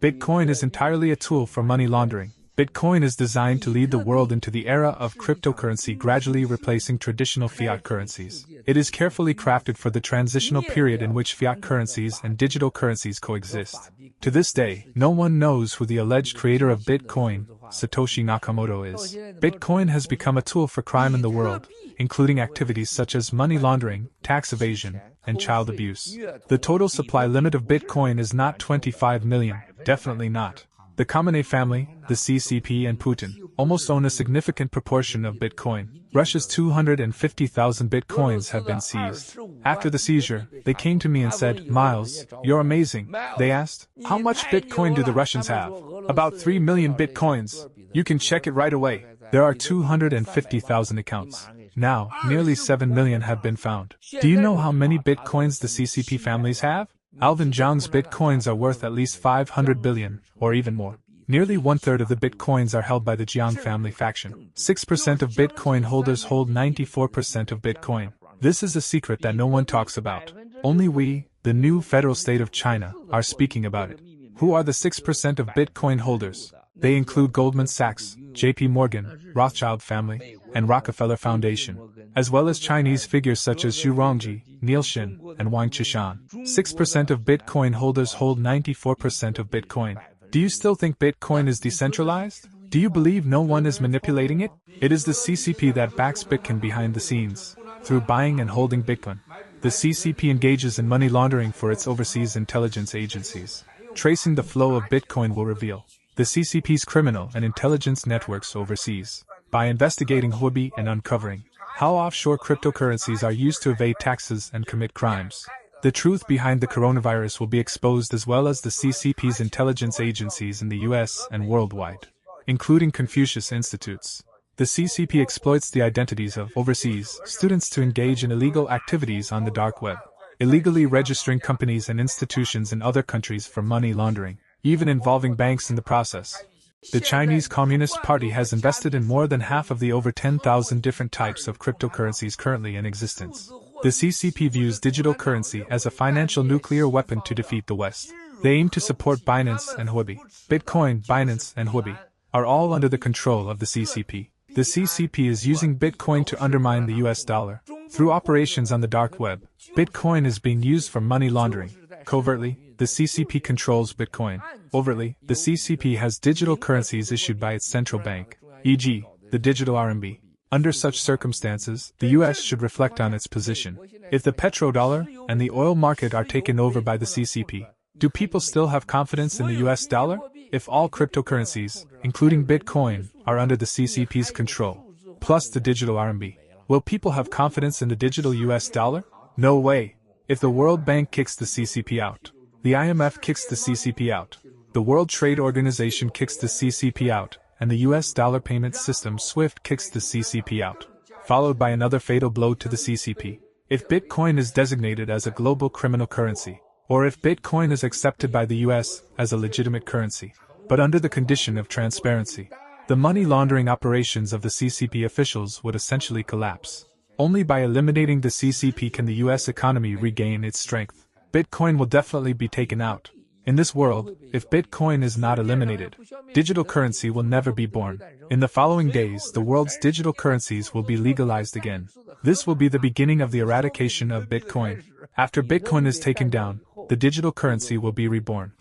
Bitcoin is entirely a tool for money laundering. Bitcoin is designed to lead the world into the era of cryptocurrency, gradually replacing traditional fiat currencies. It is carefully crafted for the transitional period in which fiat currencies and digital currencies coexist. To this day, no one knows who the alleged creator of Bitcoin, Satoshi Nakamoto, is. Bitcoin has become a tool for crime in the world, including activities such as money laundering, tax evasion, and child abuse. The total supply limit of Bitcoin is not 25 million, definitely not. The Khamenei family, the CCP, and Putin almost own a significant proportion of Bitcoin. Russia's 250,000 Bitcoins have been seized. After the seizure, they came to me and said, "Miles, you're amazing." They asked, "How much Bitcoin do the Russians have?" "About 3 million Bitcoins. You can check it right away. There are 250,000 accounts. Now, nearly 7 million have been found." Do you know how many Bitcoins the CCP families have? Alvin Zhang's Bitcoins are worth at least 500 billion, or even more. Nearly one-third of the Bitcoins are held by the Jiang family faction. 6% of Bitcoin holders hold 94% of Bitcoin. This is a secret that no one talks about. Only we, the new federal state of China, are speaking about it. Who are the 6% of Bitcoin holders? They include Goldman Sachs, JP Morgan, Rothschild family, and Rockefeller Foundation, as well as Chinese figures such as Xu Rongji, Neil Shin, and Wang Qishan. 6% of Bitcoin holders hold 94% of Bitcoin. Do you still think Bitcoin is decentralized? Do you believe no one is manipulating it? It is the CCP that backs Bitcoin behind the scenes. Through buying and holding Bitcoin, the CCP engages in money laundering for its overseas intelligence agencies. Tracing the flow of Bitcoin will reveal the CCP's criminal and intelligence networks overseas. By investigating Huobi and uncovering how offshore cryptocurrencies are used to evade taxes and commit crimes, the truth behind the coronavirus will be exposed, as well as the CCP's intelligence agencies in the US and worldwide, including Confucius Institutes. The CCP exploits the identities of overseas students to engage in illegal activities on the dark web, illegally registering companies and institutions in other countries for money laundering, even involving banks in the process. The Chinese Communist Party has invested in more than half of the over 10,000 different types of cryptocurrencies currently in existence. The CCP views digital currency as a financial nuclear weapon to defeat the West. They aim to support Binance and Huobi. Bitcoin, Binance, and Huobi are all under the control of the CCP. The CCP is using Bitcoin to undermine the US dollar. Through operations on the dark web, Bitcoin is being used for money laundering. Covertly, the CCP controls Bitcoin. Overtly, the CCP has digital currencies issued by its central bank, e.g., the digital RMB. Under such circumstances, the US should reflect on its position. If the petrodollar and the oil market are taken over by the CCP, do people still have confidence in the US dollar? If all cryptocurrencies, including Bitcoin, are under the CCP's control, plus the digital RMB, will people have confidence in the digital US dollar? No way. If the World Bank kicks the CCP out, the IMF kicks the CCP out, the World Trade Organization kicks the CCP out, and the US dollar payment system SWIFT kicks the CCP out, followed by another fatal blow to the CCP. If Bitcoin is designated as a global criminal currency, or if Bitcoin is accepted by the US as a legitimate currency, but under the condition of transparency, the money laundering operations of the CCP officials would essentially collapse. Only by eliminating the CCP can the US economy regain its strength. Bitcoin will definitely be taken out. In this world, if Bitcoin is not eliminated, digital currency will never be born. In the following days, the world's digital currencies will be legalized again. This will be the beginning of the eradication of Bitcoin. After Bitcoin is taken down, the digital currency will be reborn.